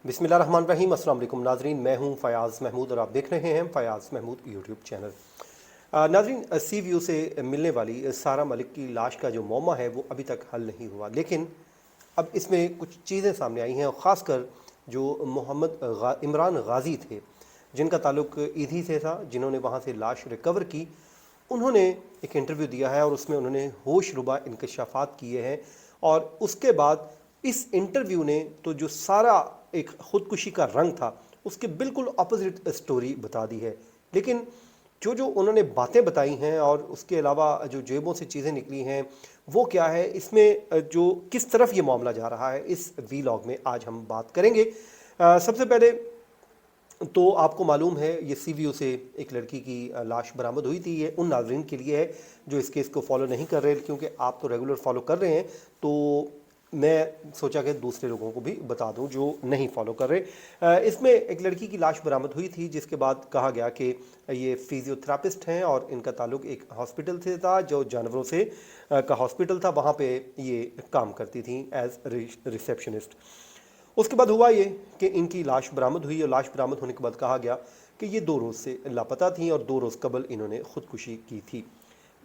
बिस्मिल्लाहिर्रहमानिर्रहीम। अस्सलाम वालेकुम नाजरीन, मैं हूं फयाज़ महमूद और आप देख रहे हैं फयाज़ महमूद यूट्यूब चैनल। नाजरीन, सी व्यू से मिलने वाली सारा मलिक की लाश का जो मौमा है वो अभी तक हल नहीं हुआ, लेकिन अब इसमें कुछ चीज़ें सामने आई हैं और ख़ासकर जो इमरान गाज़ी थे जिनका ताल्लुक़ ईदी से था, जिन्होंने वहाँ से लाश रिकवर की, उन्होंने एक इंटरव्यू दिया है और उसमें उन्होंने होशरुबा इंकशाफात किए हैं। और उसके बाद इस इंटरव्यू ने तो जो सारा एक ख़ुदकुशी का रंग था उसके बिल्कुल अपोजिट स्टोरी बता दी है। लेकिन जो उन्होंने बातें बताई हैं और उसके अलावा जो जेबों से चीज़ें निकली हैं वो क्या है, इसमें जो किस तरफ ये मामला जा रहा है, इस वीलॉग में आज हम बात करेंगे। सबसे पहले तो आपको मालूम है ये सी व्यू से एक लड़की की लाश बरामद हुई थी। ये उन नाज़रीन के लिए है जो इस केस को फॉलो नहीं कर रहे, क्योंकि आप तो रेगुलर फॉलो कर रहे हैं, तो मैं सोचा कि दूसरे लोगों को भी बता दूं जो नहीं फॉलो कर रहे। इसमें एक लड़की की लाश बरामद हुई थी जिसके बाद कहा गया कि ये फिजियोथेरापिस्ट हैं और इनका ताल्लुक़ एक हॉस्पिटल से था जो जानवरों से का हॉस्पिटल था, वहाँ पे ये काम करती थी एज रिसेप्शनिस्ट। उसके बाद हुआ ये कि इनकी लाश बरामद हुई और लाश बरामद होने के बाद कहा गया कि ये 2 रोज़ से लापता थी और 2 रोज़ कबल इन्होंने ख़ुदकुशी की थी।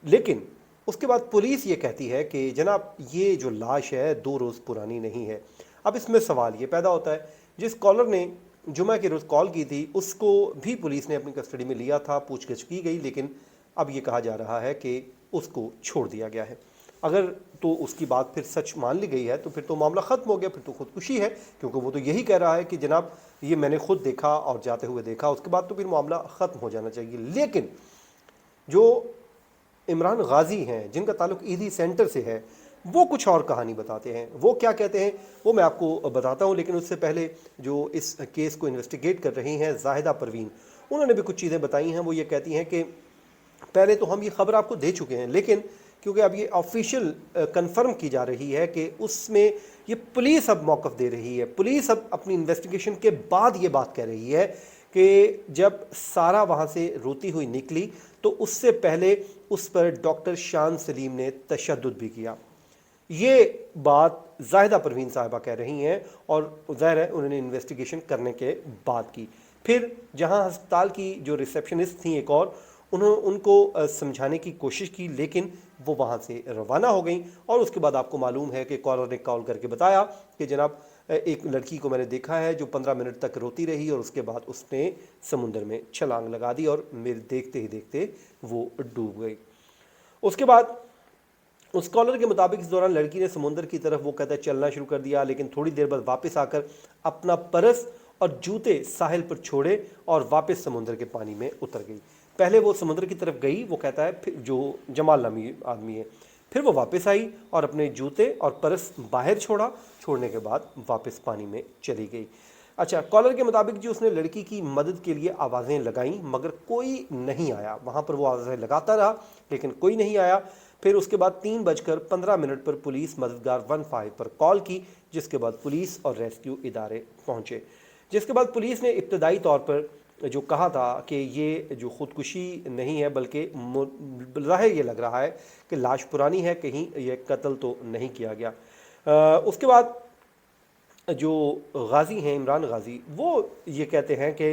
लेकिन उसके बाद पुलिस ये कहती है कि जनाब ये जो लाश है 2 रोज़ पुरानी नहीं है। अब इसमें सवाल ये पैदा होता है, जिस कॉलर ने जुमा के रोज़ कॉल की थी उसको भी पुलिस ने अपनी कस्टडी में लिया था, पूछगिछ की गई, लेकिन अब ये कहा जा रहा है कि उसको छोड़ दिया गया है। अगर तो उसकी बात फिर सच मान ली गई है तो फिर तो मामला ख़त्म हो गया, फिर तो ख़ुदकुशी है, क्योंकि वो तो यही कह रहा है कि जनाब ये मैंने खुद देखा और जाते हुए देखा, उसके बाद तो फिर मामला ख़त्म हो जाना चाहिए। लेकिन जो इमरान गाज़ी हैं जिनका ताल्लुक़ ईदी सेंटर से है वो कुछ और कहानी बताते हैं। वो क्या कहते हैं वो मैं आपको बताता हूँ, लेकिन उससे पहले जो इस केस को इन्वेस्टिगेट कर रही हैं ज़ाहिदा परवीन, उन्होंने भी कुछ चीज़ें बताई हैं। वो ये कहती हैं कि पहले तो हम ये ख़बर आपको दे चुके हैं, लेकिन क्योंकि अब ये ऑफिशियल कंफर्म की जा रही है कि उसमें ये पुलिस अब मौक़िफ़ दे रही है। पुलिस अब अपनी इन्वेस्टिगेशन के बाद ये बात कह रही है कि जब सारा वहाँ से रोती हुई निकली तो उससे पहले उस पर डॉक्टर शान सलीम ने तशद्दुद भी किया। ये बात ज़ाहिदा परवीन साहिबा कह रही हैं और ज़ाहिर है उन्होंने इन्वेस्टिगेशन करने के बाद की। फिर जहाँ अस्पताल की जो रिसेप्शनिस्ट थी एक और, उनको समझाने की कोशिश की, लेकिन वो वहाँ से रवाना हो गई। और उसके बाद आपको मालूम है कि कॉलर ने कॉल करके बताया कि जनाब एक लड़की को मैंने देखा है जो 15 मिनट तक रोती रही और उसके बाद उसने समुंदर में छलांग लगा दी और मेरे देखते ही देखते वो डूब गई। उसके बाद उस कॉलर के मुताबिक इस दौरान लड़की ने समुंदर की तरफ वो कहता है चलना शुरू कर दिया, लेकिन थोड़ी देर बाद वापस आकर अपना पर्स और जूते साहिल पर छोड़े और वापस समुंदर के पानी में उतर गई। पहले वो समुद्र की तरफ गई, वो कहता है, फिर जो जमाल नामी आदमी है, फिर वो वापस आई और अपने जूते और पर्स बाहर छोड़ने के बाद वापस पानी में चली गई। अच्छा, कॉलर के मुताबिक जो उसने लड़की की मदद के लिए आवाज़ें लगाईं मगर कोई नहीं आया। वहाँ पर वो आवाज़ें लगाता रहा लेकिन कोई नहीं आया। फिर उसके बाद 3:15 पर पुलिस मददगार 15 पर कॉल की, जिसके बाद पुलिस और रेस्क्यू इदारे पहुँचे। जिसके बाद पुलिस ने इब्तदाई तौर पर जो कहा था कि ये जो ख़ुदकुशी नहीं है बल्कि ज़ाहिर ये लग रहा है कि लाश पुरानी है, कहीं ये कत्ल तो नहीं किया गया। उसके बाद जो गाज़ी हैं इमरान गाज़ी, वो ये कहते हैं कि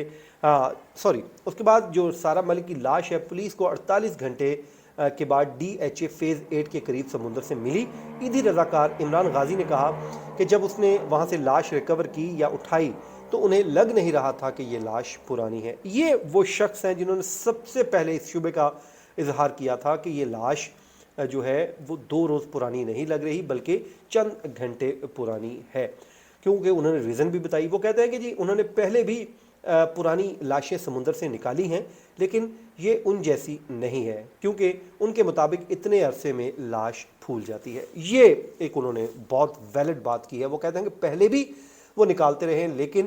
उसके बाद जो सारा मलिक की लाश है पुलिस को 48 घंटे के बाद DHA फ़ेज़ 8 के करीब समुंदर से मिली। ईदी रज़ाकार इमरान गाज़ी ने कहा कि जब उसने वहाँ से लाश रिकवर की या उठाई तो उन्हें लग नहीं रहा था कि ये लाश पुरानी है। ये वो शख्स हैं जिन्होंने सबसे पहले इस शुबे का इजहार किया था कि ये लाश जो है वो 2 रोज़ पुरानी नहीं लग रही बल्कि चंद घंटे पुरानी है, क्योंकि उन्होंने रीज़न भी बताई। वो कहते हैं कि जी उन्होंने पहले भी पुरानी लाशें समुंदर से निकाली हैं, लेकिन ये उन जैसी नहीं है, क्योंकि उनके मुताबिक इतने अरसे में लाश फूल जाती है। ये एक उन्होंने बहुत वैलिड बात की है। वो कहते हैं कि पहले भी वो निकालते रहे, लेकिन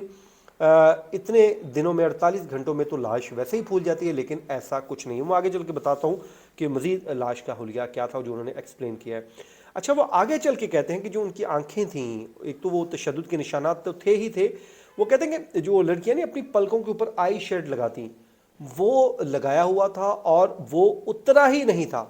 इतने दिनों में 48 घंटों में तो लाश वैसे ही फूल जाती है, लेकिन ऐसा कुछ नहीं। मैं आगे चल के बताता हूँ कि मज़ीद लाश का हुलिया क्या था जो उन्होंने एक्सप्लेन किया है। अच्छा, वो आगे चल के कहते हैं कि जो उनकी आंखें थीं, एक तो वो तशद्दुद के निशानात तो थे ही थे। वो कहते हैं कि जो लड़कियां ने अपनी पलकों के ऊपर आई शेड लगाती, वो लगाया हुआ था और वो उतरा ही नहीं था।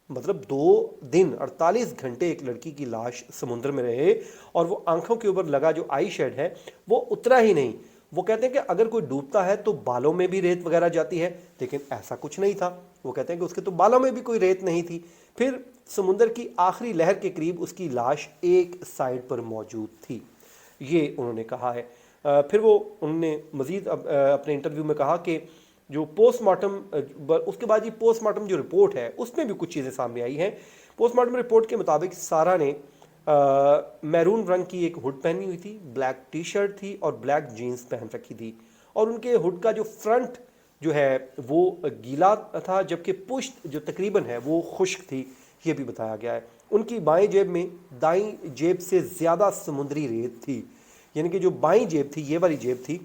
मतलब 2 दिन 48 घंटे एक लड़की की लाश समुद्र में रहे और वो आंखों के ऊपर लगा जो आई शेड है वो उतरा ही नहीं। वो कहते हैं कि अगर कोई डूबता है तो बालों में भी रेत वगैरह जाती है, लेकिन ऐसा कुछ नहीं था। वो कहते हैं कि उसके तो बालों में भी कोई रेत नहीं थी। फिर समुद्र की आखिरी लहर के करीब उसकी लाश एक साइड पर मौजूद थी, ये उन्होंने कहा है। फिर वो उन्होंने मज़ीद अपने इंटरव्यू में कहा कि जो पोस्टमार्टम, उसके बाद ये पोस्टमार्टम जो रिपोर्ट है उसमें भी कुछ चीज़ें सामने आई हैं। पोस्टमार्टम रिपोर्ट के मुताबिक सारा ने मैरून रंग की एक हुड पहनी हुई थी, ब्लैक टी शर्ट थी और ब्लैक जीन्स पहन रखी थी, और उनके हुड का जो फ्रंट जो है वो गीला था, जबकि पुश्त जो तकरीबन है वो खुश्क थी, ये भी बताया गया है। उनकी बाएं जेब में दाईं जेब से ज़्यादा समुद्री रेत थी, यानी कि जो बाईं जेब थी, ये वाली जेब थी,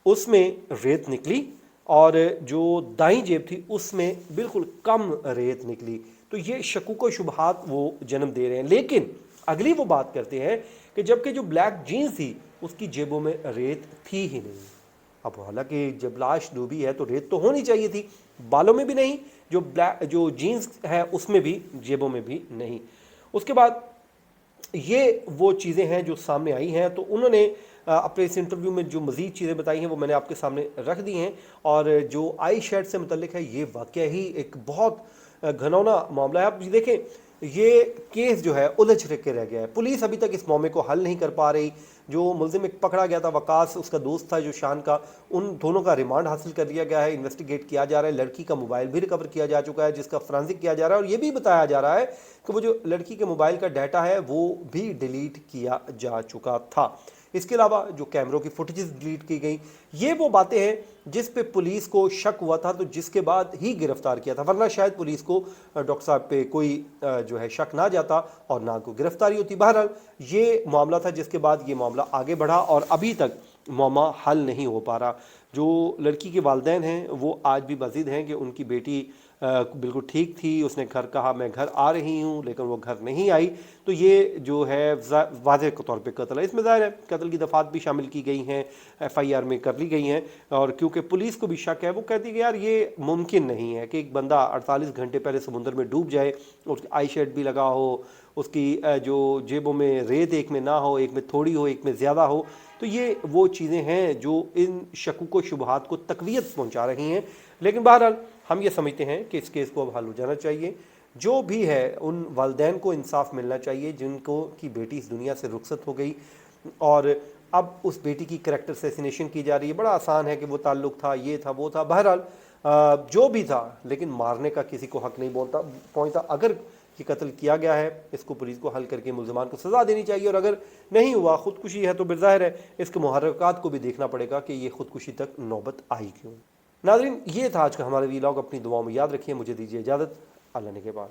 उसमें रेत निकली और जो दाईं जेब थी उसमें बिल्कुल कम रेत निकली। तो ये शकूक व शुबहात वो जन्म दे रहे हैं। लेकिन अगली वो बात करते हैं कि जबकि जो ब्लैक जीन्स थी उसकी जेबों में रेत थी ही नहीं। अब हालांकि जब लाश डूबी है तो रेत तो होनी चाहिए थी, बालों में भी नहीं, जो जीन्स है उसमें भी, जेबों में भी नहीं। उसके बाद ये वो चीज़ें हैं जो सामने आई हैं। तो उन्होंने अपने इस इंटरव्यू में जो मज़ीद चीज़ें बताई हैं वो मैंने आपके सामने रख दी हैं। और जो आई शेड से मुतल्लिक है ये वाकई ही एक बहुत घनौना मामला है। आप देखें, ये केस जो है उलझ के रह गया है। पुलिस अभी तक इस मामले को हल नहीं कर पा रही। जो मुलजिम एक पकड़ा गया था वकास, उसका दोस्त था जो शान का, उन दोनों का रिमांड हासिल कर लिया गया है, इन्वेस्टिगेट किया जा रहा है। लड़की का मोबाइल भी रिकवर किया जा चुका है जिसका फ्रांसिक किया जा रहा है, और ये भी बताया जा रहा है कि वो जो लड़की के मोबाइल का डाटा है वो भी डिलीट किया जा चुका था। इसके अलावा जो कैमरों की फुटेजेस डिलीट की गई, ये वो बातें हैं जिस पे पुलिस को शक हुआ था, तो जिसके बाद ही गिरफ्तार किया था, वरना शायद पुलिस को डॉक्टर साहब पे कोई जो है शक ना जाता और ना कोई गिरफ्तारी होती। बहरहाल ये मामला था जिसके बाद ये मामला आगे बढ़ा और अभी तक मामला हल नहीं हो पा रहा। जो लड़की के वालिदैन हैं वो आज भी मज़ीद हैं कि उनकी बेटी बिल्कुल ठीक थी, उसने घर कहा मैं घर आ रही हूँ, लेकिन वो घर नहीं आई। तो ये जो है वाज़ेह के तौर पे कत्ल है। इसमें ज़ाहिर है कत्ल की दफ़ात भी शामिल की गई हैं, FIR में कर ली गई हैं। और क्योंकि पुलिस को भी शक है, वो कहती है कि यार ये मुमकिन नहीं है कि एक बंदा 48 घंटे पहले समुद्र में डूब जाए, उसकी आई शेड भी लगा हो, उसकी जो जेबों में रेत एक में ना हो, एक में थोड़ी हो, एक में ज़्यादा हो। तो ये वो चीज़ें हैं जो इन शकूक व शुबहात को तक़वियत पहुँचा रही हैं। लेकिन बहरहाल हम ये समझते हैं कि इस केस को अब हल हो जाना चाहिए। जो भी है उन वालिदैन को इंसाफ मिलना चाहिए जिनको की बेटी इस दुनिया से रुखसत हो गई और अब उस बेटी की करैक्टर असैसिनेशन की जा रही है। बड़ा आसान है कि वो ताल्लुक़ था, ये था, वो था। बहरहाल जो भी था, लेकिन मारने का किसी को हक़ नहीं पहुँचता। अगर ये कत्ल किया गया है, इसको पुलिस को हल करके मुल्ज़िमान को सज़ा देनी चाहिए, और अगर नहीं हुआ, ख़ुदकुशी है, तो बिज़ाहिर है इसके मुहर्रिकात को भी देखना पड़ेगा कि ये ख़ुदकुशी तक नौबत आई क्यों। नाज़रीन, ये था आज का हमारा वीलॉग। अपनी दुआओं में याद रखिए। मुझे दीजिए इजाज़त। अल्लाह ने के बाद।